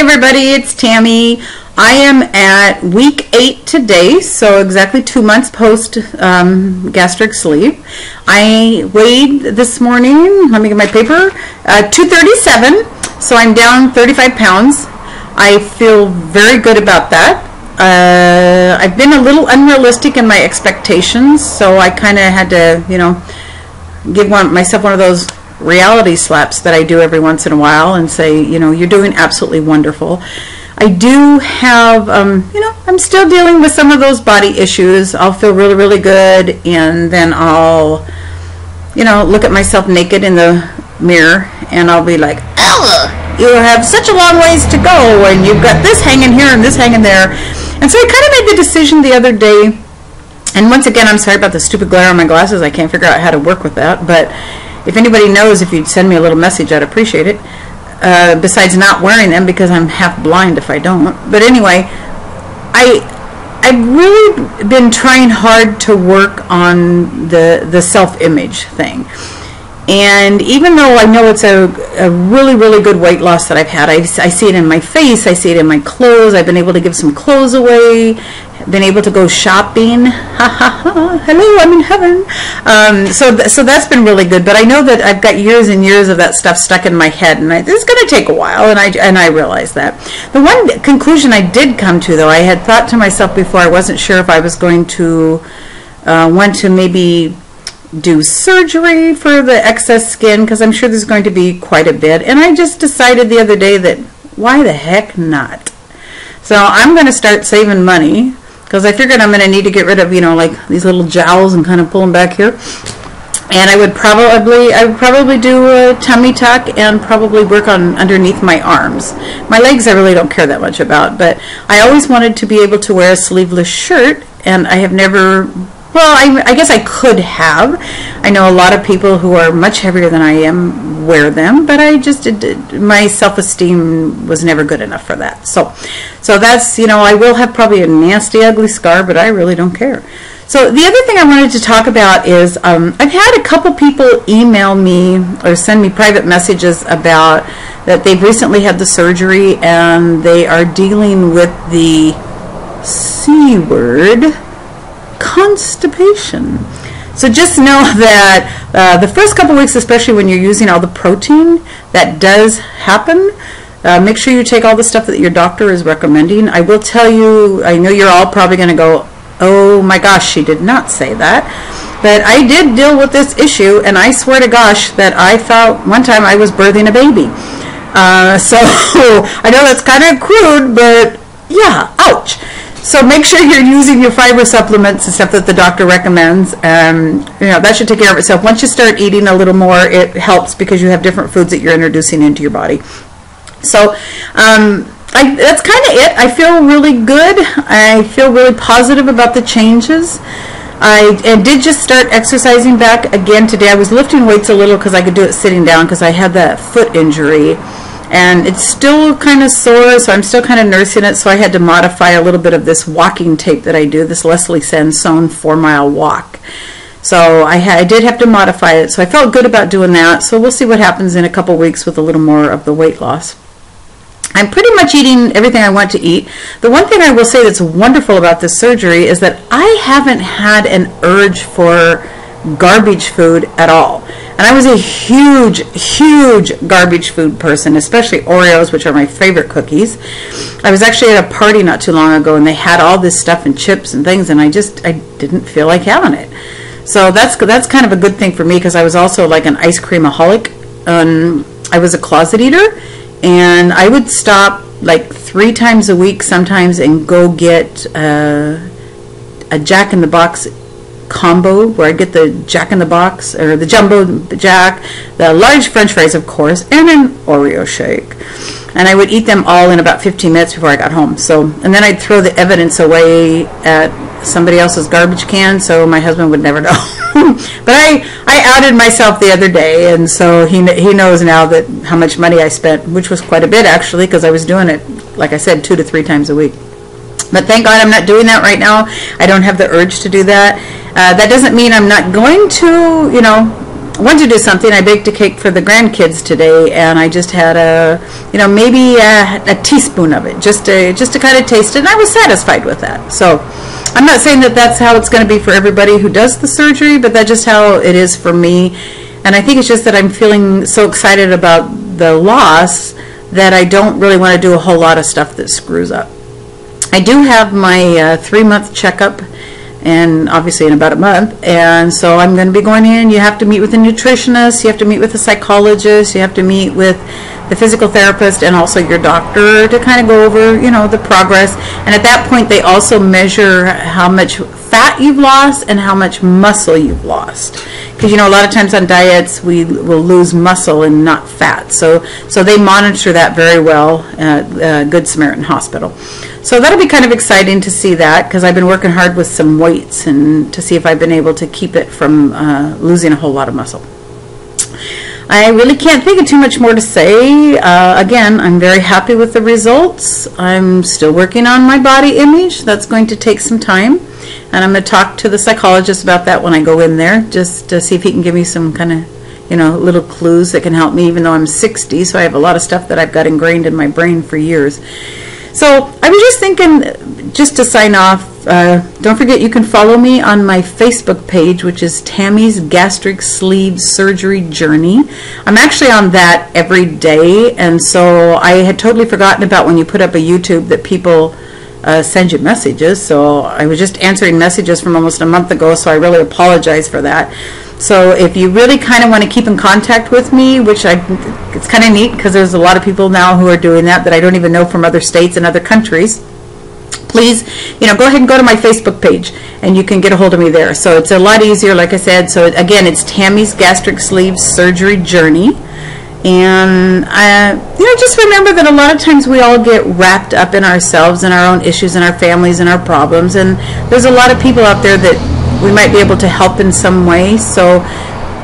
everybody, it's Tammy. I am at week 8 today, so exactly 2 months post gastric sleeve. I weighed this morning, let me get my paper, 237, so I'm down 35 pounds. I feel very good about that. I've been a little unrealistic in my expectations, so I kind of had to, give myself one of those reality slaps that I do every once in a while and say, you're doing absolutely wonderful. I do have, I'm still dealing with some of those body issues. I'll feel really, really good, and then I'll, look at myself naked in the mirror, and I'll be like, Ella, you have such a long ways to go, and you've got this hanging here and this hanging there. And so I kind of made the decision the other day, and once again, I'm sorry about the stupid glare on my glasses. I can't figure out how to work with that, but if anybody knows, if you'd send me a little message, I'd appreciate it. Besides not wearing them, because I'm half blind if I don't. But anyway, I've really been trying hard to work on the self-image thing. And even though I know it's a really, really good weight loss that I've had, I see it in my face, I see it in my clothes. I've been able to give some clothes away, been able to go shopping. Ha ha ha! Hello, I'm in heaven. So that's been really good. But I know that I've got years and years of that stuff stuck in my head, and it's going to take a while. And I realize that. The one conclusion I did come to, though, I had thought to myself before, I wasn't sure if I was going to want to maybe do surgery for the excess skin, because I'm sure there's going to be quite a bit. And I just decided the other day that why the heck not? So I'm going to start saving money, because I figured I'm going to need to get rid of, like these little jowls and kind of pull them back here. And I would probably do a tummy tuck and probably work on underneath my arms. My legs I really don't care that much about, but I always wanted to be able to wear a sleeveless shirt, and I have never. Well, I guess I could have. I know a lot of people who are much heavier than I am wear them, but my self-esteem was never good enough for that. So that's, I will have probably a nasty, ugly scar, but I really don't care. So the other thing I wanted to talk about is I've had a couple people email me or send me private messages about that they've recently had the surgery and they are dealing with the C word, constipation. So just know that the first couple weeks, especially when you're using all the protein, that does happen. Make sure you take all the stuff that your doctor is recommending. I will tell you, I know you're all probably going to go, oh my gosh, she did not say that. But I did deal with this issue, and I swear to gosh that I thought one time I was birthing a baby. So I know that's kind of crude, but yeah, ouch. So make sure you're using your fiber supplements and stuff that the doctor recommends. That should take care of itself. Once you start eating a little more, it helps because you have different foods that you're introducing into your body. So that's kind of it. I feel really good. I feel really positive about the changes. I did just start exercising back again today. I was lifting weights a little because I could do it sitting down because I had that foot injury. And it's still kind of sore, so I'm still kind of nursing it, so I had to modify a little bit of this walking tape that I do, this Leslie Sansone 4-mile walk. So I did have to modify it, so I felt good about doing that. So we'll see what happens in a couple weeks with a little more of the weight loss. I'm pretty much eating everything I want to eat. The one thing I will say that's wonderful about this surgery is that I haven't had an urge for garbage food at all. And I was a huge garbage food person, especially Oreos, which are my favorite cookies. I was actually at a party not too long ago, and they had all this stuff and chips and things, and I didn't feel like having it. So that's kind of a good thing for me, because I was also like an ice creamaholic. I was a closet eater, and I would stop like 3 times a week sometimes and go get a Jack in the Box combo, where I get the Jack in the Box or the Jumbo Jack, the large French fries, of course, and an Oreo shake. And I would eat them all in about 15 minutes before I got home. And then I'd throw the evidence away at somebody else's garbage can, so my husband would never know. But I outed myself the other day, and so he knows now that how much money I spent, which was quite a bit actually, because I was doing it, like I said, 2 to 3 times a week. But thank God I'm not doing that right now. I don't have the urge to do that. That doesn't mean I'm not going to, wanted to do something. I baked a cake for the grandkids today, and I just had maybe a teaspoon of it, just to kind of taste it, and I was satisfied with that. So I'm not saying that that's how it's going to be for everybody who does the surgery, but that's just how it is for me. And I think it's just that I'm feeling so excited about the loss that I don't really want to do a whole lot of stuff that screws up. I do have my 3-month checkup, and obviously in about a month, and so I'm going to be going in. You have to meet with a nutritionist, you have to meet with a psychologist, you have to meet with the physical therapist and also your doctor to kind of go over, the progress. And at that point, they also measure how much fat you've lost and how much muscle you've lost. Because, a lot of times on diets, we will lose muscle and not fat. So they monitor that very well at Good Samaritan Hospital. So that'll be kind of exciting to see that, because I've been working hard with some weights and to see if I've been able to keep it from losing a whole lot of muscle. I really can't think of too much more to say. Again, I'm very happy with the results. I'm still working on my body image. That's going to take some time. And I'm going to talk to the psychologist about that when I go in there, just to see if he can give me some kind of, little clues that can help me, even though I'm 60, so I have a lot of stuff that I've got ingrained in my brain for years. So I was just thinking, just to sign off, don't forget you can follow me on my Facebook page, which is Tammy's Gastric Sleeve Surgery Journey. I'm actually on that every day, and so I had totally forgotten about when you put up a YouTube that people send you messages. So I was just answering messages from almost a month ago, so I really apologize for that. So if you really kind of want to keep in contact with me, which it's kind of neat because there's a lot of people now who are doing that I don't even know from other states and other countries, please, go ahead and go to my Facebook page and you can get a hold of me there. So it's a lot easier, like I said. So again, it's Tammy's Gastric Sleeve Surgery Journey. And just remember that a lot of times we all get wrapped up in ourselves and our own issues and our families and our problems, and there's a lot of people out there that we might be able to help in some way. So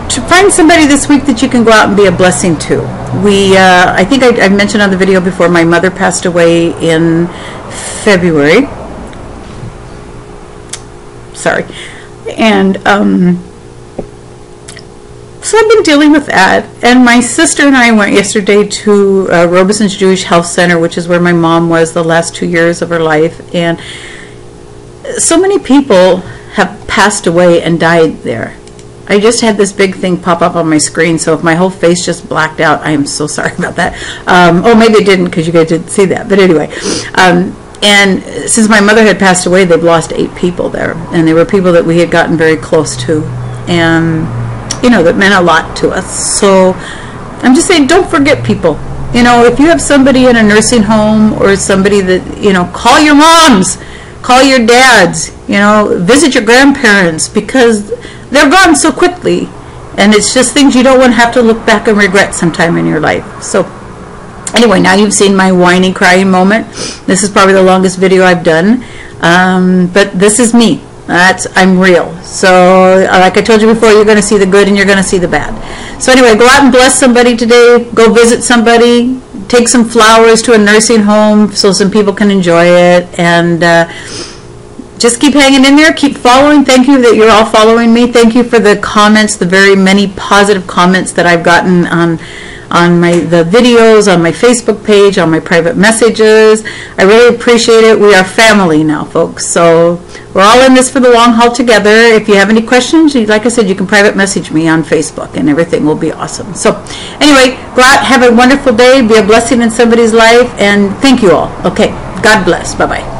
to find somebody this week that you can go out and be a blessing to. I think I mentioned on the video before, my mother passed away in February. Sorry. And so I've been dealing with that. And my sister and I went yesterday to Robeson's Jewish Health Center, which is where my mom was the last 2 years of her life. And so many people have passed away and died there. I just had this big thing pop up on my screen, so if my whole face just blacked out, I am so sorry about that. Oh, maybe it didn't because you guys didn't see that, but anyway. And since my mother had passed away, they've lost 8 people there, and they were people that we had gotten very close to, and that meant a lot to us. So I'm just saying, don't forget people. If you have somebody in a nursing home or somebody that, call your moms, call your dads, visit your grandparents, because they're gone so quickly, and it's just things you don't want to have to look back and regret sometime in your life. So anyway, now you've seen my whiny crying moment. This is probably the longest video I've done, but this is me. I'm real. So like I told you before, you're going to see the good and you're going to see the bad. So anyway, go out and bless somebody today. Go visit somebody. Take some flowers to a nursing home so some people can enjoy it, and just keep hanging in there. Keep following. Thank you that you're all following me. Thank you for the comments, the very many positive comments that I've gotten on the videos, on my Facebook page, on my private messages. I really appreciate it. We are family now, folks. So we're all in this for the long haul together. If you have any questions, like I said, you can private message me on Facebook, and everything will be awesome. So anyway, go out, have a wonderful day, be a blessing in somebody's life, and thank you all. Okay, God bless. Bye-bye.